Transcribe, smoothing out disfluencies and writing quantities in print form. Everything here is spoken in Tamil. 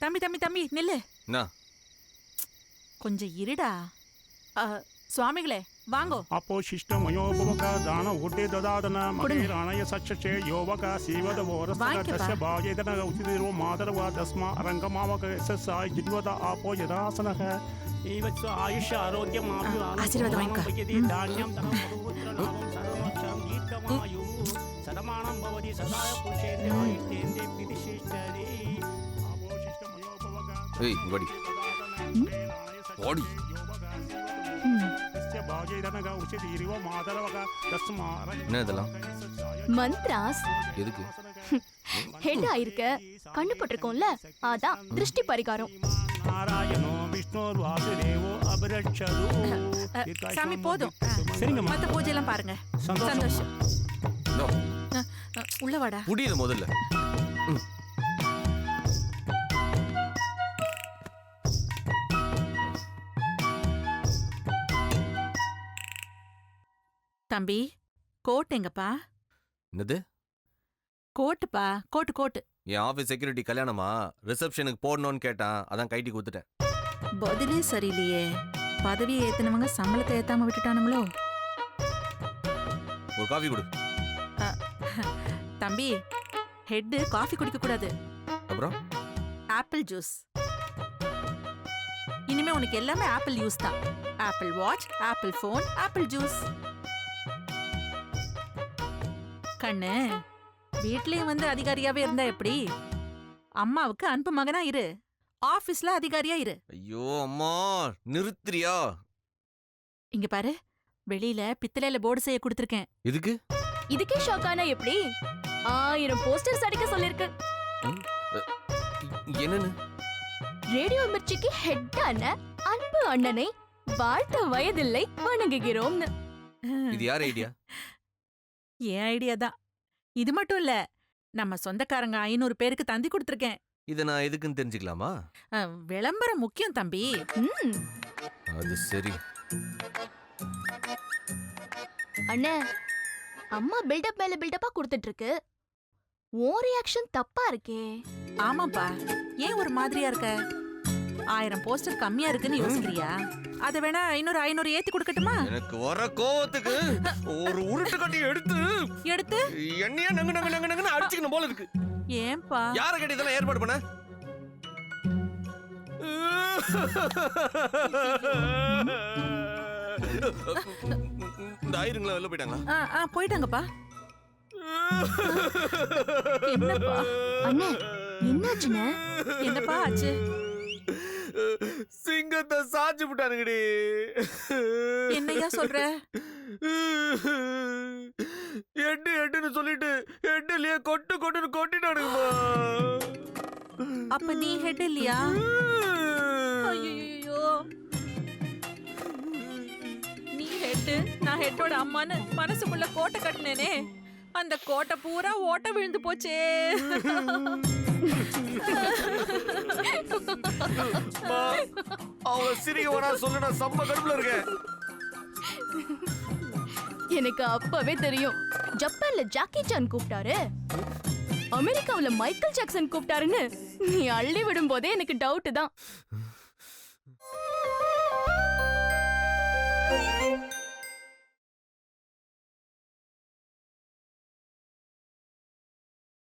தம்பி தம்பி தம்பி நில்லு. கொஞ்சம் இருடா. சுவாமிகளே வாங்கோ. அப்போ சிஷ்டமயோ பவக தான ஊட்டே ததாதன மகேராணய சச்சே யோவக சீவத ஓரஸ்தஸ்ய பாயேதன உதிரோ மாதரவ தஸ்மா அரங்கமாவக சசாய் ஜித்வத ஆபோ யதாசனஹ ஈவச்ச ஆயுஷ ஆரோக்கியம் ஆசீர்வாதம் வாங்கிக்க. தானியம் தனம் சர்வமச்சம் கீர்த்தமாயு சதமானம் பவதி சதாய புருஷேந்திர ஆயுஷ்டேந்தே பிதிசிஷ்டரி அப்போ சிஷ்டமயோ பவக ஏய் வடி ஓடி என்ன இதெல்லாம் மந்த்ராஸ் எதுக்கு? ஹெட் ஆயிருக்க கண்ணு போட்டிருக்கோம்ல, அதான் திருஷ்டி பரிகாரம். சாமி போதும். மத்த பூஜை எல்லாம் பாருங்க. சந்தோஷம். உள்ளவாடா. புடியுது முதல்ல. தம்பி கோட் எங்கப்பா? என்னது கோட்டுப்பா? கோட்டு கோட்டு. என் ஆபீஸ் செக்யூரிட்டி கல்யாணமா ரிசப்ஷனுக்கு போடணும்னு கேட்டான், அதான் கைட்டி கொடுத்துட்டேன். பதிலே சரியில்லையே. பதவியை ஏத்துனவங்க சம்பளத்தை ஏத்தாம விட்டுட்டானுங்களோ? ஒரு காஃபி கொடு. தம்பி ஹெட் காஃபி குடிக்க கூடாது. அப்புறம் ஆப்பிள் ஜூஸ். இனிமே உனக்கு எல்லாமே ஆப்பிள் யூஸ் தான். Apple watch, apple phone, apple juice. கண்ணு வீட்லயும் வந்து அதிகாரியாவே இருந்தா எப்படி? அம்மாவுக்கு அன்பு மகனா இரு, ஆபீஸ்ல அதிகாரியா இரு. ஐயோ அம்மா நிறுத்துறியா? இங்க பாரு, வெளியில பித்தளையில போர்டு செய்ய கொடுத்திருக்கேன். இதுக்கு இதுக்கே ஷாக்கானா எப்படி? 1000 போஸ்டர்ஸ் அடிக்க சொல்லிருக்கு. என்னன்னு? ரேடியோ மிர்ச்சிக்கு ஹெட்டான அன்பு அண்ணனை வாழ்த்த வயதில்லை வணங்குகிறோம்னு. இது யார் ஐடியா? ஏன் ஐடியா தான். இது மட்டும் இல்ல, நம்ம சொந்தக்காரங்க 500 பேருக்கு தந்தி கொடுத்திருக்கேன். இத நான் எதுக்குன்னு தெரிஞ்சுக்கலாமா? விளம்பரம் முக்கியம் தம்பி. அது சரி. அண்ணே, அம்மா பில்டப் மேல பில்டப்பா கொடுத்துட்டு இருக்கு. ஓ ரியாக்ஷன் தப்பா இருக்கே. ஆமாப்பா, ஏன் ஒரு மாதிரியா இருக்க? 1000 போஸ்டர் கம்மியா இருக்குன்னு யோசிக்கிறியா? அத வேணா 500 ஏத்தி கொடுக்கட்டுமா? எனக்கு வர கோவத்துக்கு ஒரு உருட்டு கட்டி எடுத்து என்னையா நங்கு நங்கு நங்கு நங்குன்னு அடிச்சுக்கணும் போல இருக்கு. ஏன்பா? யார கட்டி இதெல்லாம் ஏற்பாடு பண்ண? இந்த ஆயிருங்களா வெளில போயிட்டாங்களா? போயிட்டாங்கப்பா. என்னப்பா? அண்ணே என்னாச்சுன்னு? என்னப்பா ஆச்சு? சிங்கத்தை சாச்சு விட்டானுங்கடி. என்னையா சொல்ற? எட்டுன்னு சொல்லிட்டு ஹெட்லயே கொட்டுன்னு கொட்டிட்டானுங்கம்மா. அப்ப நீ ஹெட் இல்லையா? ஐயோ, நீ ஹெட், நான் ஹெட்டோட அம்மான்னு மனசுக்குள்ள கோட்டை கட்டினேனே, அந்த கோட்டை பூரா ஓட்ட விழுந்து போச்சே. அவ சிரிக்கவனா சொல்லு, நான் செம்ம கடுப்புல இருக்கேன். எனக்கு அப்பவே தெரியும். ஜப்பான்ல ஜாக்கி சான் கூப்பிட்டாரு, அமெரிக்காவுல மைக்கேல் ஜாக்சன் கூப்பிட்டாருன்னு. நீ அள்ளி விடும் போதே எனக்கு டவுட் தான்.